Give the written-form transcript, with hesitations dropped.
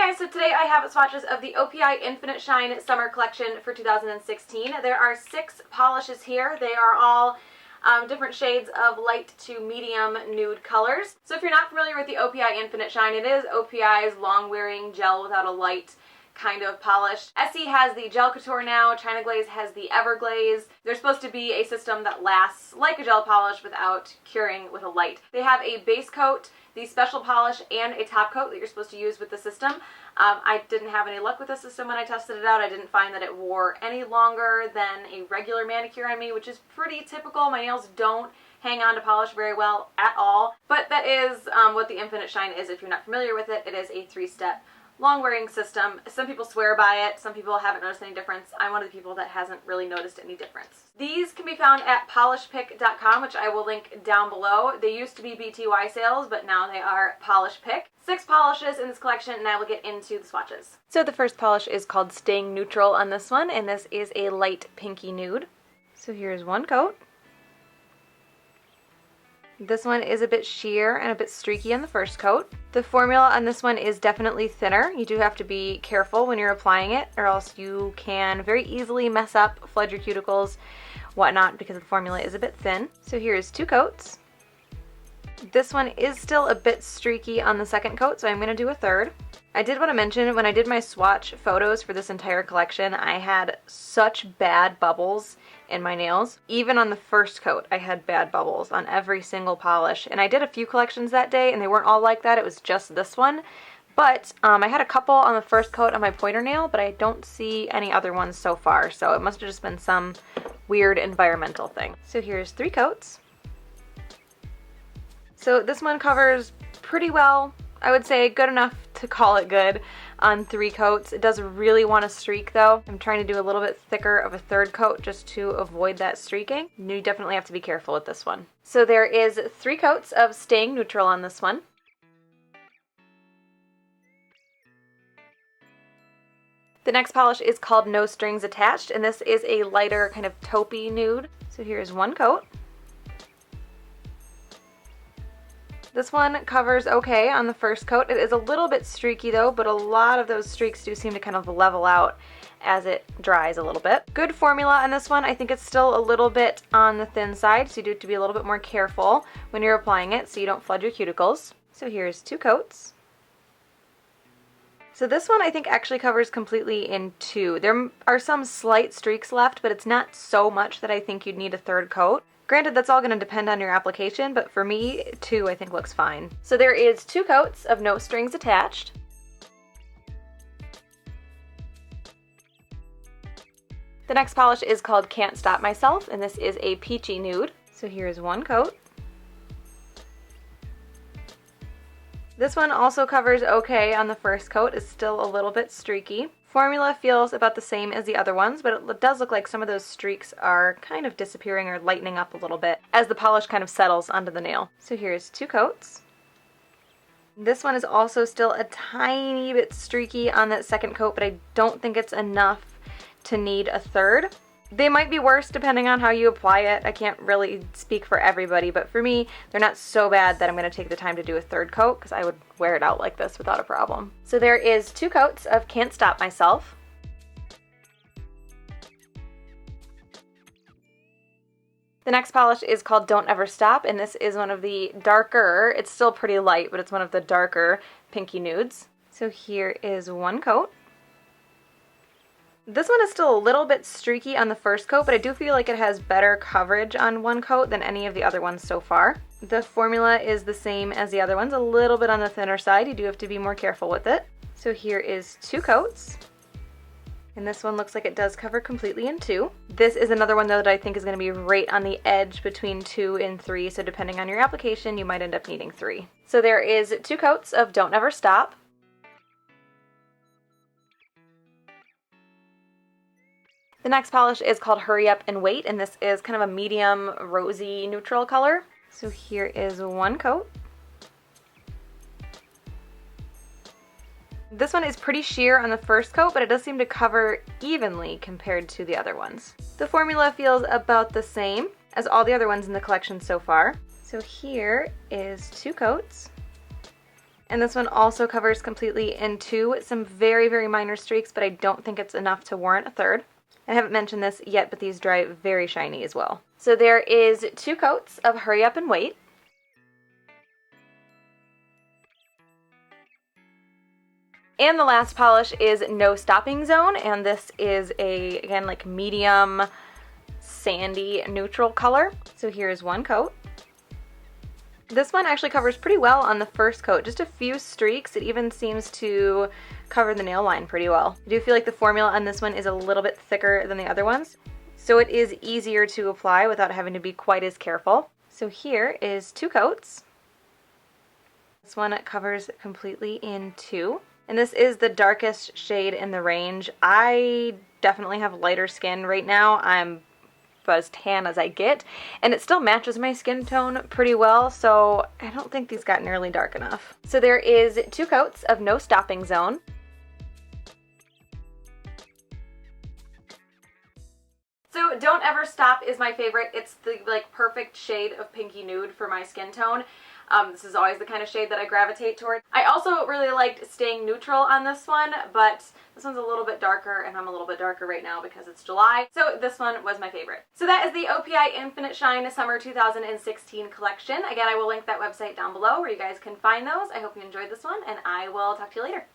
Hi guys, so today I have swatches of the OPI Infinite Shine Summer collection for 2016. There are 6 polishes here. They are all different shades of light to medium nude colors. So if you're not familiar with the OPI Infinite Shine, it is OPI's long-wearing gel without a light kind of polish. Essie has the Gel Couture now, China Glaze has the Everglaze. They're supposed to be a system that lasts like a gel polish without curing with a light. They have a base coat, the special polish, and a top coat that you're supposed to use with the system. I didn't have any luck with the system when I tested it out. I didn't find that it wore any longer than a regular manicure on me, which is pretty typical. My nails don't hang on to polish very well at all, but that is what the Infinite Shine is. If you're not familiar with it, it is a 3-step long-wearing system. Some people swear by it, some people haven't noticed any difference. I'm one of the people that hasn't really noticed any difference. These can be found at polishpick.com, which I will link down below. They used to be BTY sales, but now they are Polish Pick. 6 polishes in this collection, and I will get into the swatches. So the first polish is called Staying Neutral on this one, and this is a light pinky nude. So here's one coat. This one is a bit sheer and a bit streaky on the first coat. The formula on this one is definitely thinner. You do have to be careful when you're applying it, or else you can very easily mess up, flood your cuticles, whatnot, because the formula is a bit thin. So here's 2 coats. This one is still a bit streaky on the second coat, so I'm going to do a third. I did want to mention, when I did my swatch photos for this entire collection, I had such bad bubbles in my nails. Even on the first coat, I had bad bubbles on every single polish. And I did a few collections that day, and they weren't all like that. It was just this one. But I had a couple on the first coat on my pointer nail, but I don't see any other ones so far. So it must have just been some weird environmental thing. So here's 3 coats. So this one covers pretty well. I would say good enough to call it good on 3 coats. It does really want to streak though. I'm trying to do a little bit thicker of a third coat just to avoid that streaking. You definitely have to be careful with this one. So there is 3 coats of Staying Neutral on this one. The next polish is called No Strings Attached, and this is a lighter kind of taupey nude. So here's 1 coat. This one covers okay on the first coat. It is a little bit streaky though, but a lot of those streaks do seem to kind of level out as it dries a little bit. Good formula on this one. I think it's still a little bit on the thin side, so you do have to be a little bit more careful when you're applying it so you don't flood your cuticles. So here's 2 coats. So this one I think actually covers completely in 2. There are some slight streaks left, but it's not so much that I think you'd need a third coat. Granted, that's all going to depend on your application, but for me, 2 I think looks fine. So there is 2 coats of No Strings Attached. The next polish is called Can't Stop Myself, and this is a peachy nude. So here's 1 coat. This one also covers okay on the first coat. It's still a little bit streaky. Formula feels about the same as the other ones, but it does look like some of those streaks are kind of disappearing or lightening up a little bit as the polish kind of settles onto the nail. So here's 2 coats. This one is also still a tiny bit streaky on that second coat, but I don't think it's enough to need a third. They might be worse depending on how you apply it. I can't really speak for everybody, but for me, they're not so bad that I'm going to take the time to do a third coat because I would wear it out like this without a problem. So there is 2 coats of Can't Stop Myself. The next polish is called Don't Ever Stop, and this is one of the darker, it's still pretty light, but it's one of the darker pinky nudes. So here is 1 coat. This one is still a little bit streaky on the first coat, but I do feel like it has better coverage on 1 coat than any of the other ones so far. The formula is the same as the other ones, a little bit on the thinner side. You do have to be more careful with it. So here is 2 coats. And this one looks like it does cover completely in 2. This is another one though that I think is going to be right on the edge between 2 and 3, so depending on your application, you might end up needing 3. So there is 2 coats of Don't Ever Stop. The next polish is called Hurry Up and Wait, and this is kind of a medium rosy neutral color. So here is 1 coat. This one is pretty sheer on the first coat, but it does seem to cover evenly compared to the other ones. The formula feels about the same as all the other ones in the collection so far. So here is 2 coats. And this one also covers completely in 2, some very, very minor streaks, but I don't think it's enough to warrant a third. I haven't mentioned this yet, but these dry very shiny as well. So there is 2 coats of Hurry Up and Wait. And the last polish is No Stopping Zone, and this is a, again, like medium sandy neutral color. So here's 1 coat. This one actually covers pretty well on the first coat, just a few streaks. It even seems to cover the nail line pretty well. I do feel like the formula on this one is a little bit thicker than the other ones, so it is easier to apply without having to be quite as careful. So here is 2 coats. This one covers completely in 2. And this is the darkest shade in the range. I definitely have lighter skin right now. I'm as tan as I get, and it still matches my skin tone pretty well, so I don't think these got nearly dark enough. So there is 2 coats of No Stopping Zone. So Don't Ever Stop is my favorite. It's the like perfect shade of pinky nude for my skin tone. This is always the kind of shade that I gravitate toward. I also really liked Staying Neutral on this one, but this one's a little bit darker, and I'm a little bit darker right now because it's July, so this one was my favorite. So that is the OPI Infinite Shine Summer 2016 collection. Again, I will link that website down below where you guys can find those. I hope you enjoyed this one, and I will talk to you later.